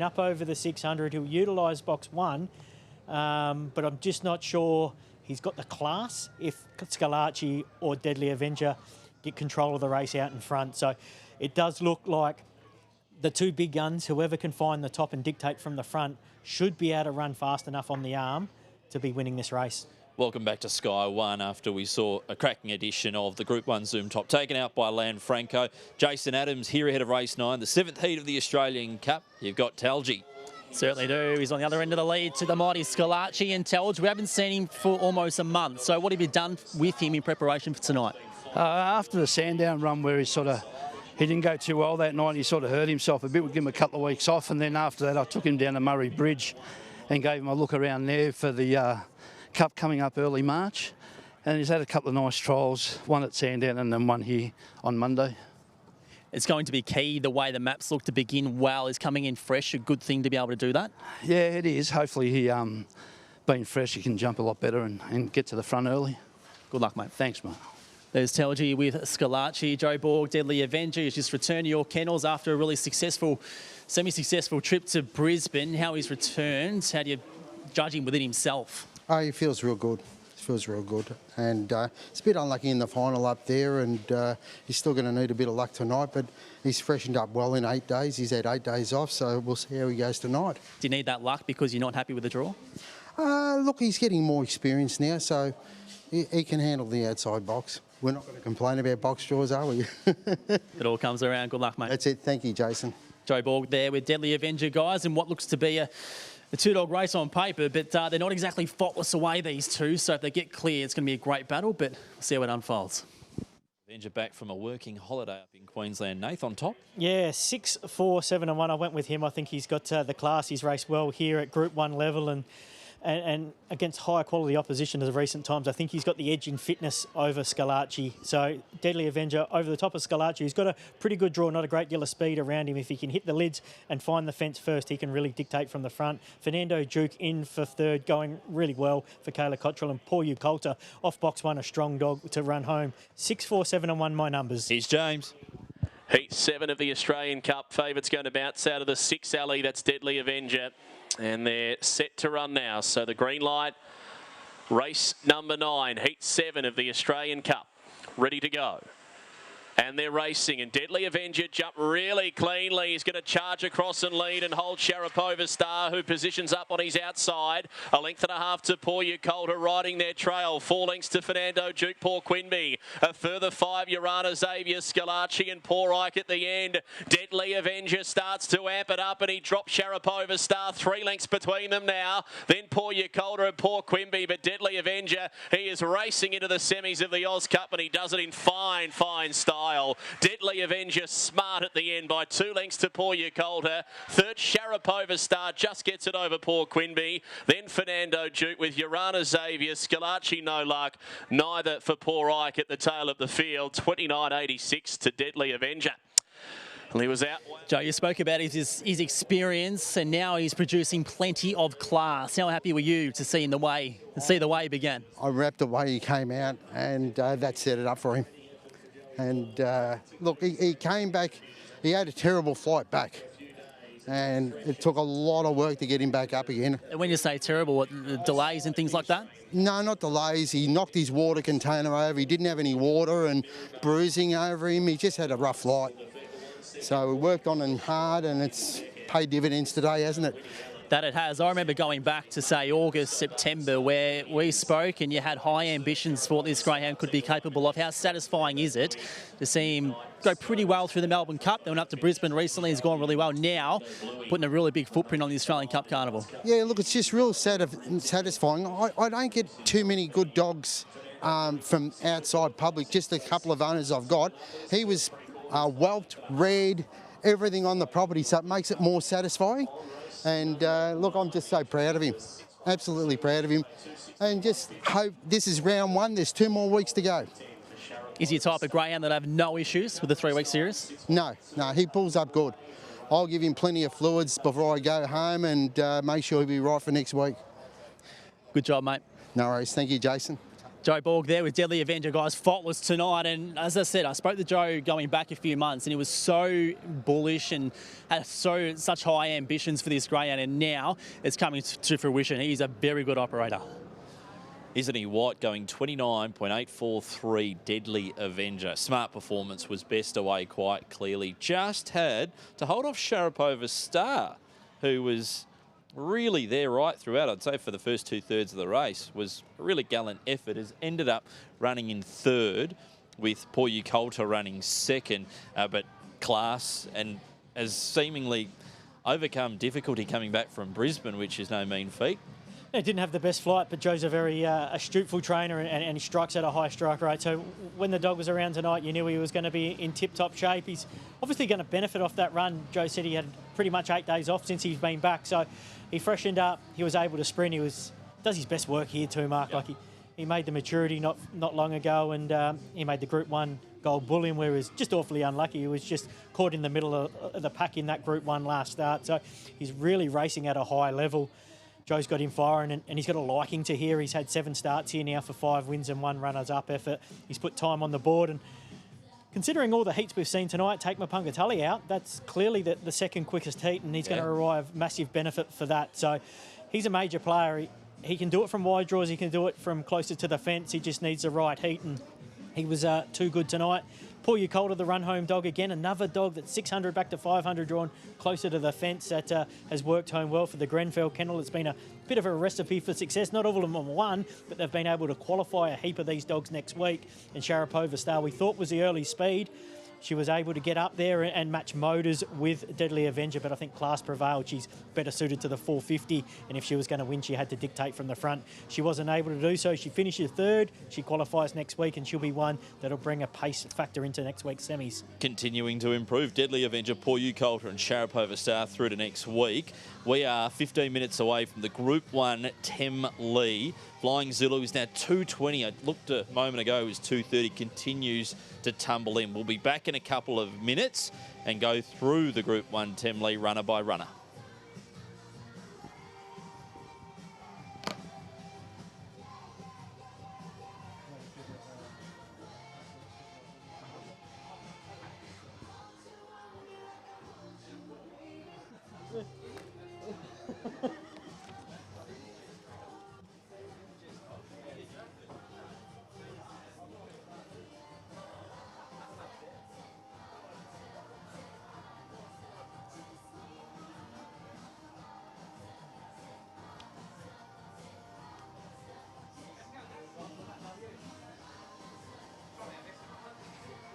Up over the 600, he'll utilise box 1, but I'm just not sure he's got the class if Scalacci or Deadly Avenger get control of the race out in front. So it does look like the two big guns, whoever can find the top and dictate from the front, should be able to run fast enough on the arm to be winning this race. Welcome back to Sky One after we saw a cracking edition of the Group 1 Zoom Top taken out by Lanfranco. Jason Adams here ahead of race 9, the 7th heat of the Australian Cup. You've got Talgi. Certainly do. He's on the other end of the lead to the mighty Scalacci and Telge. We haven't seen him for almost a month. So what have you done with him in preparation for tonight? After the Sandown run where he didn't go too well that night, he sort of hurt himself a bit. We'd give him a couple of weeks off, and then after that I took him down to Murray Bridge and gave him a look around there for the Cup coming up early March. And he's had a couple of nice trials, one at Sandown and then one here on Monday. It's going to be key, the way the maps look to begin well. Is coming in fresh a good thing to be able to do that? Yeah, it is. Hopefully he, being fresh, he can jump a lot better and get to the front early. Good luck, mate. Thanks, mate. There's Telgi with Scalacci. Joe Borg, Deadly Avenger, has just returned to your kennels after a really successful, semi-successful trip to Brisbane. How he's returned, how do you judge him within himself? Oh, he feels real good. Feels real good, and it's a bit unlucky in the final up there, and he's still going to need a bit of luck tonight, but he's freshened up well in 8 days. He's had 8 days off, so we'll see how he goes tonight. Do you need that luck because you're not happy with the draw? Look, he's getting more experience now, so he can handle the outside box. We're not going to complain about box draws, are we? It all comes around. Good luck, mate. That's it. Thank you, Jason. Joe Borg there with Deadly Avenger, guys, and what looks to be a two-dog race on paper, but they're not exactly faultless away, these two. So if they get clear, it's going to be a great battle, but we'll see how it unfolds. Avenger back from a working holiday up in Queensland. Nath on top. Yeah, 6, 4, 7 and 1. I went with him. I think he's got the class. He's raced well here at Group 1 level and against higher quality opposition of recent times. I think he's got the edge in fitness over Scalacci. So Deadly Avenger over the top of Scalacci. He's got a pretty good draw, not a great deal of speed around him. If he can hit the lids and find the fence first, he can really dictate from the front. Fernando Duke in for third, going really well for Kayla Cottrell, and Paul Coulter off box 1, a strong dog to run home. 6, 4, 7 and 1, my numbers. Here's James. Heat 7 of the Australian Cup. Favourites going to bounce out of the 6 alley. That's Deadly Avenger. And they're set to run now. So the green light, race number 9, Heat 7 of the Australian Cup, ready to go. And they're racing, and Deadly Avenger jumped really cleanly. He's going to charge across and lead and hold Sharapova Star, who positions up on his outside. A length and a half to Paul Coulter riding their trail. 4 lengths to Fernando Duke, Paul Quinby. A further 5, Urana Xavier, Scalacci and Paul Ike at the end. Deadly Avenger starts to amp it up, and he drops Sharapova Star. 3 lengths between them now. Then Paul Coulter and Paul Quinby, but Deadly Avenger, he is racing into the semis of the Oz Cup, and he does it in fine, fine style. Deadly Avenger smart at the end by 2 lengths to Paul Coulter. Third, Sharapova Star just gets it over Paul Quinby. Then Fernando Duke with Urana Xavier. Scalacci no luck. Neither for Paul Ike at the tail of the field. 29.86 to Deadly Avenger. Well, he was out. Joe, you spoke about his experience, and now he's producing plenty of class. How happy were you to see the way he began? I wrapped the way he came out, and that set it up for him. And look, he came back. He had a terrible flight back, and it took a lot of work to get him back up again. When you say terrible, what, delays and things like that? No, not delays. He knocked his water container over. He didn't have any water and bruising over him. He just had a rough flight. So we worked on him hard, and it's paid dividends today, hasn't it? That it has. I remember going back to, say, August, September, where we spoke and you had high ambitions for what this greyhound could be capable of. How satisfying is it to see him go pretty well through the Melbourne Cup? They went up to Brisbane recently. He's gone really well. Now, putting a really big footprint on the Australian Cup Carnival. Yeah, look, it's just real satisfying. I don't get too many good dogs from outside public, just a couple of owners I've got. He was whelped, reared, everything on the property, so it makes it more satisfying. And look, I'm just so proud of him, absolutely proud of him. And just hope this is round 1, there's 2 more weeks to go. Is he a type of greyhound that have no issues with the 3-week series? No, he pulls up good. I'll give him plenty of fluids before I go home and make sure he'll be right for next week. Good job, mate. No worries, thank you, Jason. Joe Borg there with Deadly Avenger, guys, faultless tonight. And as I said, I spoke to Joe going back a few months, and he was so bullish and had such high ambitions for this greyhound, and now it's coming to fruition. He's a very good operator. Isn't he, White, going 29.843, Deadly Avenger. Smart performance, was best away quite clearly. Just had to hold off Sharapova Star, who was really there right throughout. I'd say for the first 2/3 of the race was a really gallant effort. Has ended up running in third, with Poyu Coulter running second, but class, and has seemingly overcome difficulty coming back from Brisbane, which is no mean feat. He didn't have the best flight, but Joe's a very astute full trainer, and he strikes at a high strike rate. So when the dog was around tonight, you knew he was going to be in tip-top shape. He's obviously going to benefit off that run. Joe said he had pretty much 8 days off since he's been back, so he freshened up. He was able to sprint. Does his best work here too, Mark. Like he made the maturity not long ago, and he made the Group 1 Gold Bullion, where he was just awfully unlucky. He was just caught in the middle of the pack in that Group 1 last start. So he's really racing at a high level. Joe's got him firing, and he's got a liking to here. He's had 7 starts here now for 5 wins and 1 runners-up effort. He's put time on the board, and considering all the heats we've seen tonight, take Mapungatulli out, that's clearly the second quickest heat, and he's going to arrive massive benefit for that. So he's a major player. He can do it from wide draws. He can do it from closer to the fence. He just needs the right heat, and he was too good tonight. Poyu Coulter, the run-home dog again, another dog that's 600 back to 500 drawn closer to the fence that has worked home well for the Grenfell kennel. It's been a bit of a recipe for success. Not all of them have won, but they've been able to qualify a heap of these dogs next week. And Sharapova Star, we thought was the early speed. She was able to get up there and match motors with Deadly Avenger, but I think class prevailed. She's better suited to the 450, and if she was going to win, she had to dictate from the front. She wasn't able to do so. She finishes third. She qualifies next week, and she'll be one that'll bring a pace factor into next week's semis. Continuing to improve, Deadly Avenger, Poyu Coulter and Sharapova Star through to next week. We are 15 minutes away from the Group 1 Tem Lee. Flying Zulu is now 220. I looked a moment ago, it was 230. Continues to tumble in. We'll be back in a couple of minutes and go through the Group 1 Tem Lee runner by runner.